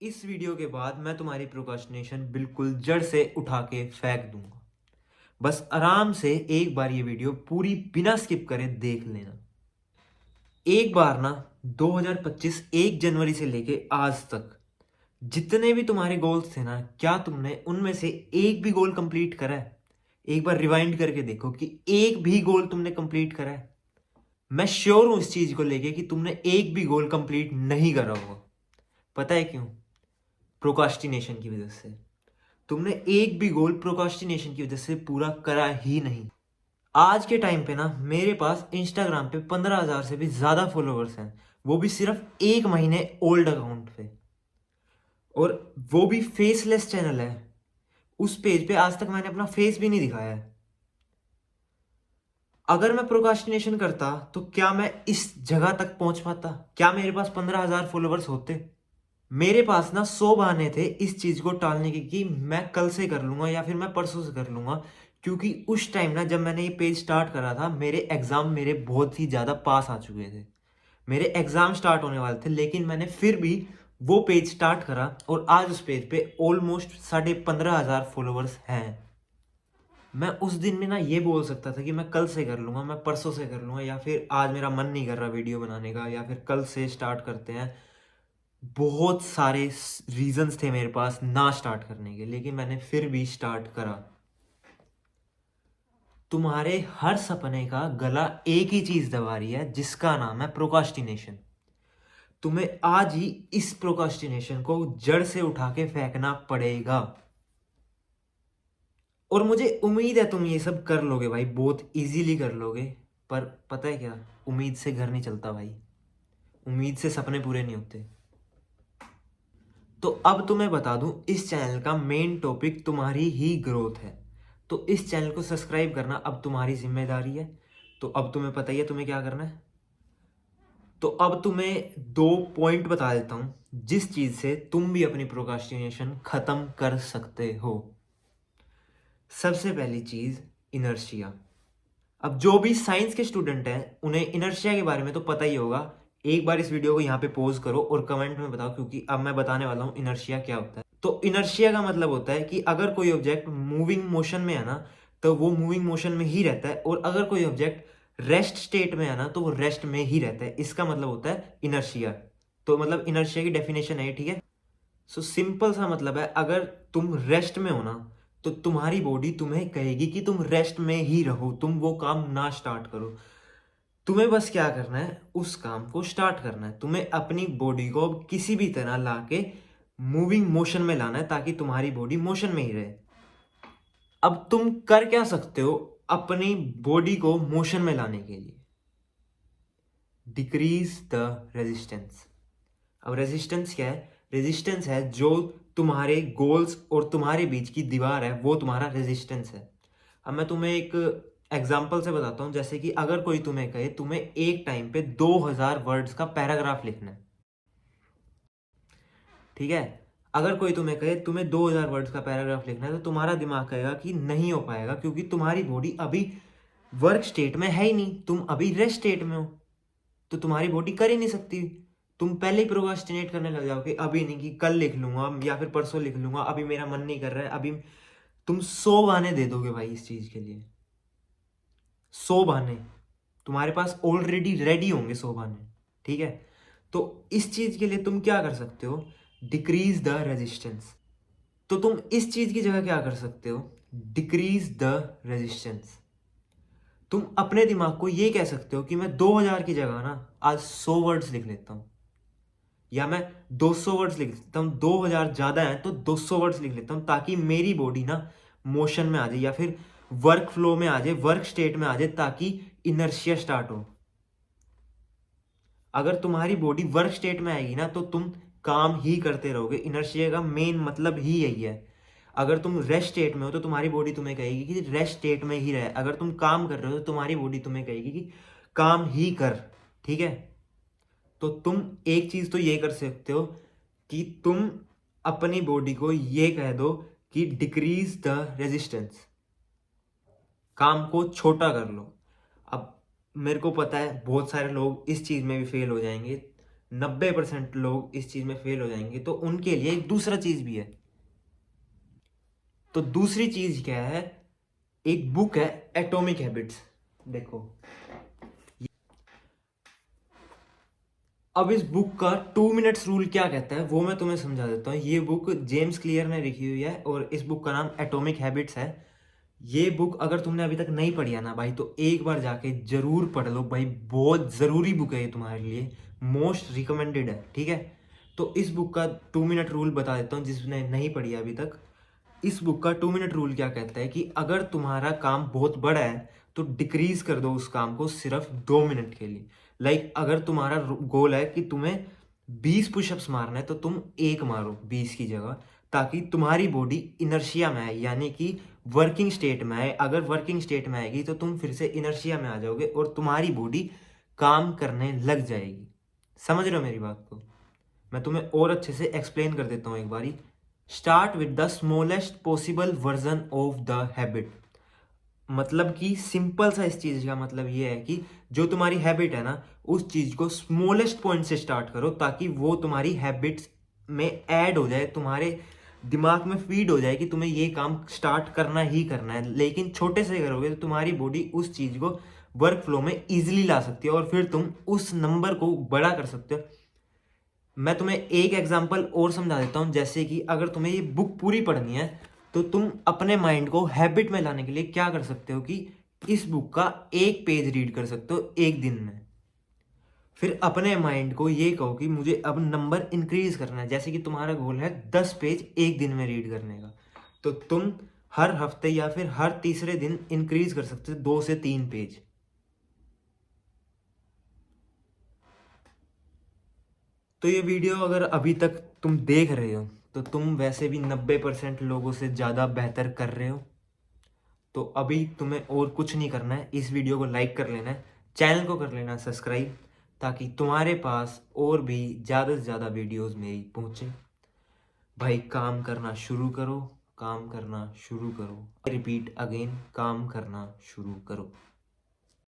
इस वीडियो के बाद मैं तुम्हारी प्रोक्रास्टिनेशन बिल्कुल जड़ से उठा के फेंक दूंगा। बस आराम से एक बार ये वीडियो पूरी बिना स्किप करे देख लेना। एक बार ना 2025 1 जनवरी से लेके आज तक जितने भी तुम्हारे गोल्स थे ना, क्या तुमने उनमें से एक भी गोल कंप्लीट करा है? एक बार रिवाइंड करके देखो कि एक भी गोल तुमने कंप्लीट करा है। मैं श्योर हूं इस चीज को लेके कि तुमने एक भी गोल कंप्लीट नहीं करा होगा। पता है क्यों? प्रोकास्टिनेशन की वजह से। तुमने एक भी गोल प्रोकास्टिनेशन की वजह से पूरा करा ही नहीं। आज के टाइम पे ना मेरे पास इंस्टाग्राम पे 15,000 से भी ज्यादा फॉलोअर्स हैं, वो भी सिर्फ 1 महीने ओल्ड अकाउंट पे। और वो भी फेसलेस चैनल है। उस पेज पे आज तक मैंने अपना फेस भी नहीं दिखाया है। अगर मैं प्रोकास्टिनेशन करता तो क्या मैं इस जगह तक पहुंच पाता? क्या मेरे पास 15,000 फॉलोअर्स होते? मेरे पास ना 100 बहाने थे इस चीज को टालने के कि मैं कल से कर लूंगा या फिर मैं परसों से कर लूंगा। क्योंकि उस टाइम ना जब मैंने ये पेज स्टार्ट करा था, मेरे एग्जाम मेरे बहुत ही ज्यादा पास आ चुके थे। मेरे एग्जाम स्टार्ट होने वाले थे, लेकिन मैंने फिर भी वो पेज स्टार्ट करा और आज उस पेज पे ऑलमोस्ट 15,500 फॉलोअर्स हैं। मैं उस दिन में ना ये बोल सकता था कि मैं कल से कर लूंगा, मैं परसों से कर लूंगा, या फिर आज मेरा मन नहीं कर रहा वीडियो बनाने का, या फिर कल से स्टार्ट करते हैं। बहुत सारे रीजंस थे मेरे पास ना स्टार्ट करने के, लेकिन मैंने फिर भी स्टार्ट करा। तुम्हारे हर सपने का गला एक ही चीज दबा रही है, जिसका नाम है प्रोकास्टिनेशन। तुम्हें आज ही इस प्रोकास्टिनेशन को जड़ से उठा के फेंकना पड़ेगा। और मुझे उम्मीद है तुम ये सब कर लोगे भाई, बहुत इजीली कर लोगे। पर पता है क्या, उम्मीद से घर नहीं चलता भाई, उम्मीद से सपने पूरे नहीं होते। तो अब तुम्हें बता दूं, इस चैनल का मेन टॉपिक तुम्हारी ही ग्रोथ है। तो इस चैनल को सब्सक्राइब करना अब तुम्हारी जिम्मेदारी है। तो अब तुम्हें पता ही है तुम्हें क्या करना है। तो अब तुम्हें 2 पॉइंट बता देता हूं, जिस चीज से तुम भी अपनी प्रोक्रास्टिनेशन खत्म कर सकते हो। सबसे पहली चीज, इनर्शिया। अब जो भी साइंस के स्टूडेंट हैं उन्हें इनर्शिया के बारे में तो पता ही होगा। एक बार इस वीडियो को यहाँ पे पॉज करो और कमेंट में बताओ, क्योंकि अब मैं बताने वाला हूँ इनर्शिया क्या होता है। तो इनर्शिया का मतलब होता है कि अगर कोई ऑब्जेक्ट मूविंग मोशन में है ना, तो वो मूविंग मोशन में ही रहता है, और अगर कोई ऑब्जेक्ट रेस्ट स्टेट में है ना, तो वो रेस्ट में ही रहता है। इसका मतलब होता है इनर्शिया। तो मतलब इनर्शिया की डेफिनेशन है, ठीक है। सो सिंपल सा मतलब है, अगर तुम रेस्ट में हो ना, तो तुम्हारी बॉडी तुम्हें कहेगी कि तुम रेस्ट में ही रहो, तुम वो काम ना स्टार्ट करो। तुम्हें बस क्या करना है, उस काम को स्टार्ट करना है। तुम्हें अपनी बॉडी को किसी भी तरह लाके मूविंग मोशन में लाना है, ताकि तुम्हारी बॉडी मोशन में ही रहे। अब तुम कर क्या सकते हो अपनी बॉडी को मोशन में लाने के लिए? Decrease the resistance. अब रेजिस्टेंस क्या है? रेजिस्टेंस है जो तुम्हारे गोल्स और तुम्हारे बीच की दीवार है, वो तुम्हारा रेजिस्टेंस है। अब मैं तुम्हें एक एग्जाम्पल से बताता हूं। जैसे कि अगर कोई तुम्हें कहे तुम्हें एक टाइम पे 2000 वर्ड्स का पैराग्राफ लिखना है, ठीक है। अगर कोई तुम्हें कहे तुम्हें 2000 वर्ड्स का पैराग्राफ लिखना है, तो तुम्हारा दिमाग कहेगा कि नहीं हो पाएगा, क्योंकि तुम्हारी बॉडी अभी वर्क स्टेट में है ही नहीं, तुम अभी रेस्ट स्टेट में हो। तो तुम्हारी बॉडी कर ही नहीं सकती। तुम पहले ही प्रोक्रास्टिनेट करने लग जाओगे, अभी नहीं कि कल लिख लूंगा या फिर परसों लिख लूंगा, अभी मेरा मन नहीं कर रहा है, अभी। तुम 100 बहाने दे दोगे भाई इस चीज के लिए। 100 बहाने तुम्हारे पास ऑलरेडी रेडी होंगे, 100 बहाने, ठीक है। तो इस चीज के लिए तुम क्या कर सकते हो? Decrease the resistance. तो तुम इस चीज की जगह क्या कर सकते हो? Decrease the resistance. तुम अपने दिमाग को ये कह सकते हो कि मैं 2000 की जगह ना आज 100 वर्ड्स लिख लेता हूं, या मैं 200 वर्ड्स लिख लेता हूँ। 2000 ज्यादा है तो 200 वर्ड्स लिख लेता हूँ, ताकि मेरी बॉडी ना मोशन में आ जाए, या फिर वर्क फ्लो में आ जाए, वर्क स्टेट में आ जाए, ताकि इनर्शिया स्टार्ट हो। अगर तुम्हारी बॉडी वर्क स्टेट में आएगी ना, तो तुम काम ही करते रहोगे। इनर्शिया का मेन मतलब ही यही है। अगर तुम रेस्ट स्टेट में हो तो तुम्हारी बॉडी तुम्हें कहेगी कि रेस्ट स्टेट में ही रहे। अगर तुम काम कर रहे हो तो तुम्हारी बॉडी तुम्हें कहेगी कि काम ही कर, ठीक है। तो तुम एक चीज तो ये कर सकते हो कि तुम अपनी बॉडी को ये कह दो कि डिक्रीज द रेजिस्टेंस, काम को छोटा कर लो। अब मेरे को पता है बहुत सारे लोग इस चीज में भी फेल हो जाएंगे। 90% लोग इस चीज में फेल हो जाएंगे। तो उनके लिए एक दूसरा चीज भी है। तो दूसरी चीज क्या है? एक बुक है एटॉमिक हैबिट्स। देखो, अब इस बुक का 2 मिनट्स रूल क्या कहता है वो मैं तुम्हें समझा देता हूँ। ये बुक जेम्स क्लियर ने लिखी हुई है और इस बुक का नाम एटॉमिक हैबिट्स है। ये बुक अगर तुमने अभी तक नहीं पढ़ी है ना भाई, तो एक बार जाके जरूर पढ़ लो भाई, बहुत जरूरी बुक है ये तुम्हारे लिए, मोस्ट रिकमेंडेड है, ठीक है। तो इस बुक का 2 मिनट रूल बता देता हूँ जिसने नहीं पढ़ी है अभी तक। इस बुक का 2 मिनट रूल क्या कहता है कि अगर तुम्हारा काम बहुत बड़ा है तो डिक्रीज कर दो उस काम को सिर्फ 2 मिनट के लिए। लाइक अगर तुम्हारा गोल है कि तुम्हें 20 पुशअप्स मारना है तो तुम एक मारो 20 की जगह, ताकि तुम्हारी बॉडी इनर्शिया में आए, यानी कि वर्किंग स्टेट में आए। अगर वर्किंग स्टेट में आएगी तो तुम फिर से इनर्शिया में आ जाओगे और तुम्हारी बॉडी काम करने लग जाएगी। समझ रहे हो मेरी बात को? मैं तुम्हें और अच्छे से एक्सप्लेन कर देता हूँ एक बारी। Start with the smallest possible version of the habit. मतलब कि सिंपल सा इस चीज का मतलब ये है कि जो तुम्हारी हैबिट है ना, उस चीज को स्मॉलेस्ट पॉइंट से स्टार्ट करो ताकि वो तुम्हारी हैबिट्स में ऐड हो जाए, तुम्हारे दिमाग में फीड हो जाए कि तुम्हें ये काम स्टार्ट करना ही करना है। लेकिन छोटे से करोगे तो तुम्हारी बॉडी उस चीज को वर्क फ्लो में इजिली ला सकती है और फिर तुम उस नंबर को बड़ा कर सकते हो। मैं तुम्हें एक एग्जांपल और समझा देता हूं। जैसे कि अगर तुम्हें ये बुक पूरी पढ़नी है तो तुम अपने माइंड को हैबिट में लाने के लिए क्या कर सकते हो कि इस बुक का एक पेज रीड कर सकते हो एक दिन में। फिर अपने माइंड को ये कहो कि मुझे अब नंबर इंक्रीज करना है। जैसे कि तुम्हारा गोल है 10 पेज एक दिन में रीड करने का, तो तुम हर हफ्ते या फिर हर तीसरे दिन इंक्रीज कर सकते हो 2 से 3 पेज। तो ये वीडियो अगर अभी तक तुम देख रहे हो तो तुम वैसे भी 90% लोगों से ज़्यादा बेहतर कर रहे हो। तो अभी तुम्हें और कुछ नहीं करना है, इस वीडियो को लाइक कर लेना है, चैनल को कर लेना सब्सक्राइब, ताकि तुम्हारे पास और भी ज़्यादा से ज़्यादा वीडियोस मेरी पहुँचे। भाई काम करना शुरू करो, काम करना शुरू करो। रिपीट अगेन, काम करना शुरू करो।